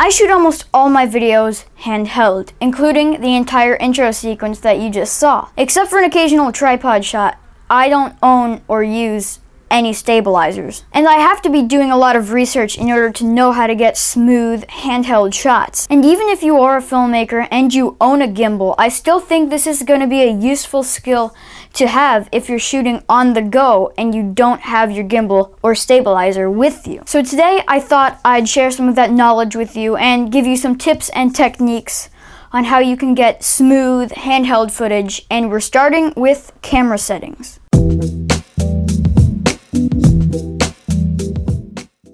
I shoot almost all my videos handheld, including the entire intro sequence that you just saw. Except for an occasional tripod shot, I don't own or use any stabilizers. And I have to be doing a lot of research in order to know how to get smooth handheld shots. And even if you are a filmmaker and you own a gimbal, I still think this is going to be a useful skill to have if you're shooting on the go and you don't have your gimbal or stabilizer with you. So today I thought I'd share some of that knowledge with you and give you some tips and techniques on how you can get smooth handheld footage, and we're starting with camera settings.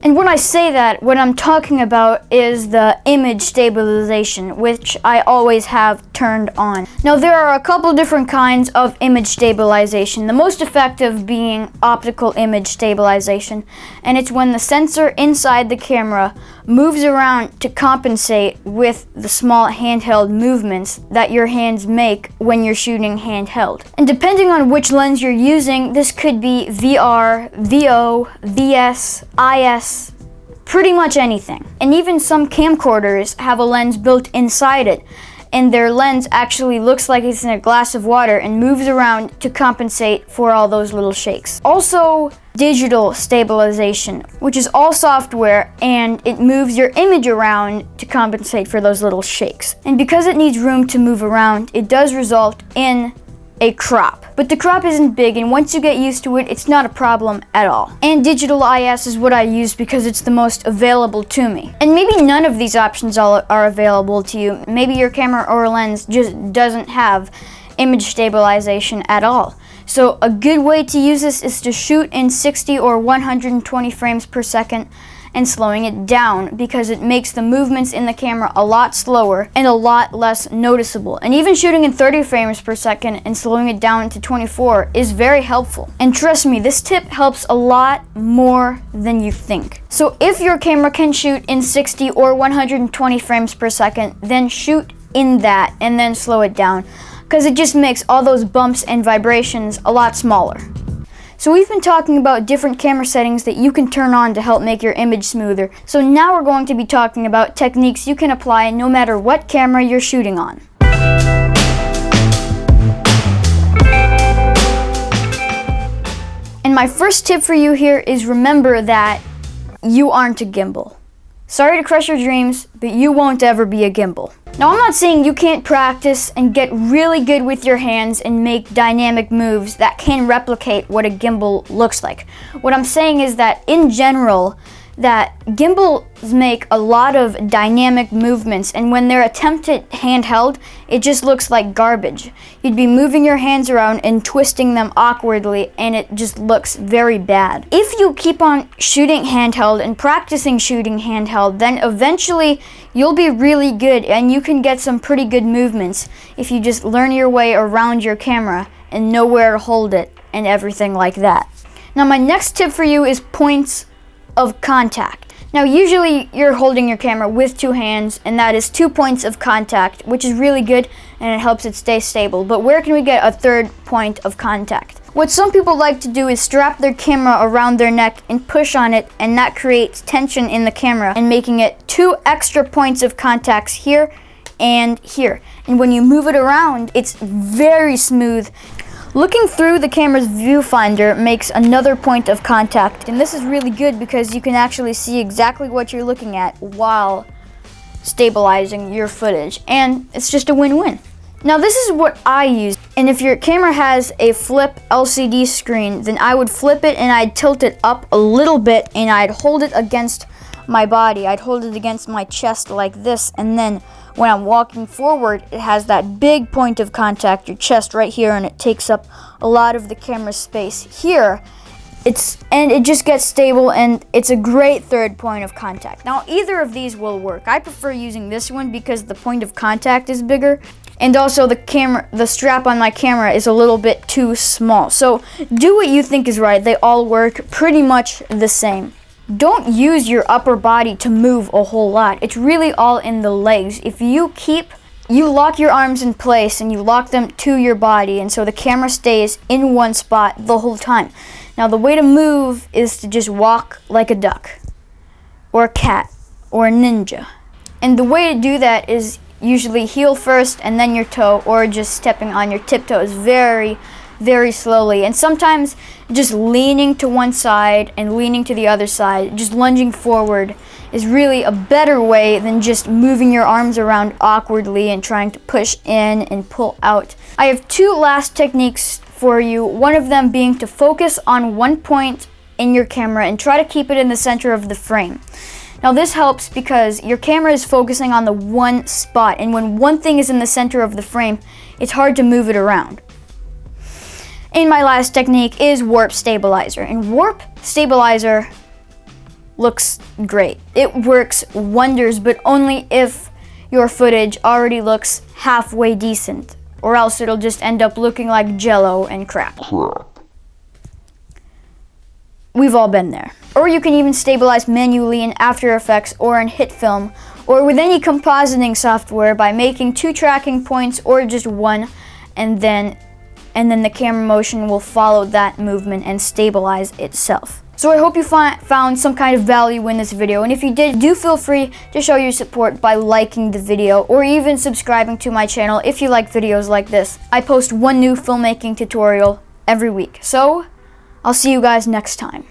And when I say that, what I'm talking about is the image stabilization, which I always have turned on. Now, there are a couple different kinds of image stabilization, the most effective being optical image stabilization, and it's when the sensor inside the camera moves around to compensate with the small handheld movements that your hands make when you're shooting handheld. And depending on which lens you're using, this could be VR, VO, VS, IS, pretty much anything. And even some camcorders have a lens built inside it, and their lens actually looks like it's in a glass of water and moves around to compensate for all those little shakes. Also, digital stabilization, which is all software, and it moves your image around to compensate for those little shakes. And because it needs room to move around, it does result in a crop. But the crop isn't big, and once you get used to it, it's not a problem at all. And digital IS is what I use because it's the most available to me. And maybe none of these options are available to you. Maybe your camera or lens just doesn't have image stabilization at all. So a good way to use this is to shoot in 60 or 120 frames per second and slowing it down, because it makes the movements in the camera a lot slower and a lot less noticeable. And even shooting in 30 frames per second and slowing it down to 24 is very helpful. And trust me, this tip helps a lot more than you think. So if your camera can shoot in 60 or 120 frames per second, then shoot in that and then slow it down, because it just makes all those bumps and vibrations a lot smaller. So we've been talking about different camera settings that you can turn on to help make your image smoother. So now we're going to be talking about techniques you can apply no matter what camera you're shooting on. And my first tip for you here is remember that you aren't a gimbal. Sorry to crush your dreams, but you won't ever be a gimbal. Now, I'm not saying you can't practice and get really good with your hands and make dynamic moves that can replicate what a gimbal looks like. What I'm saying is that in general, that gimbals make a lot of dynamic movements, and when they're attempted handheld, it just looks like garbage. You'd be moving your hands around and twisting them awkwardly, and it just looks very bad. If you keep on shooting handheld and practicing shooting handheld, then eventually you'll be really good, and you can get some pretty good movements if you just learn your way around your camera and know where to hold it and everything like that. Now, my next tip for you is points of contact. Now, usually you're holding your camera with two hands, and that is 2 points of contact, which is really good and it helps it stay stable. But where can we get a third point of contact? What some people like to do is strap their camera around their neck and push on it, and that creates tension in the camera and making it 2 extra points of contacts here and here. And when you move it around, it's very smooth. Looking through the camera's viewfinder makes another point of contact, and this is really good because you can actually see exactly what you're looking at while stabilizing your footage, and it's just a win-win. Now, this is what I use, and if your camera has a flip LCD screen, then I would flip it and I'd tilt it up a little bit and I'd hold it against my body. I'd hold it against my chest like this, and then when I'm walking forward, it has that big point of contact, your chest right here, and it takes up a lot of the camera space here. And it just gets stable, and it's a great third point of contact. Now, either of these will work. I prefer using this one because the point of contact is bigger, and also the strap on my camera is a little bit too small. So do what you think is right. They all work pretty much the same. Don't use your upper body to move a whole lot. It's really all in the legs. If you lock your arms in place and you lock them to your body, and so the camera stays in one spot the whole time. Now, the way to move is to just walk like a duck, or a cat, or a ninja. And the way to do that is usually heel first and then your toe, or just stepping on your tiptoes very, very slowly. And sometimes just leaning to one side and leaning to the other side, just lunging forward, is really a better way than just moving your arms around awkwardly and trying to push in and pull out. I have two last techniques for you, one of them being to focus on one point in your camera and try to keep it in the center of the frame. Now this helps because your camera is focusing on the one spot, and when one thing is in the center of the frame, it's hard to move it around. And my last technique is warp stabilizer. And warp stabilizer looks great. It works wonders, but only if your footage already looks halfway decent, or else it'll just end up looking like jello and crap. We've all been there. Or you can even stabilize manually in After Effects or in HitFilm, or with any compositing software by making two tracking points or just one, and then the camera motion will follow that movement and stabilize itself. So I hope you found some kind of value in this video, and if you did, do feel free to show your support by liking the video or even subscribing to my channel if you like videos like this. I post one new filmmaking tutorial every week, so I'll see you guys next time.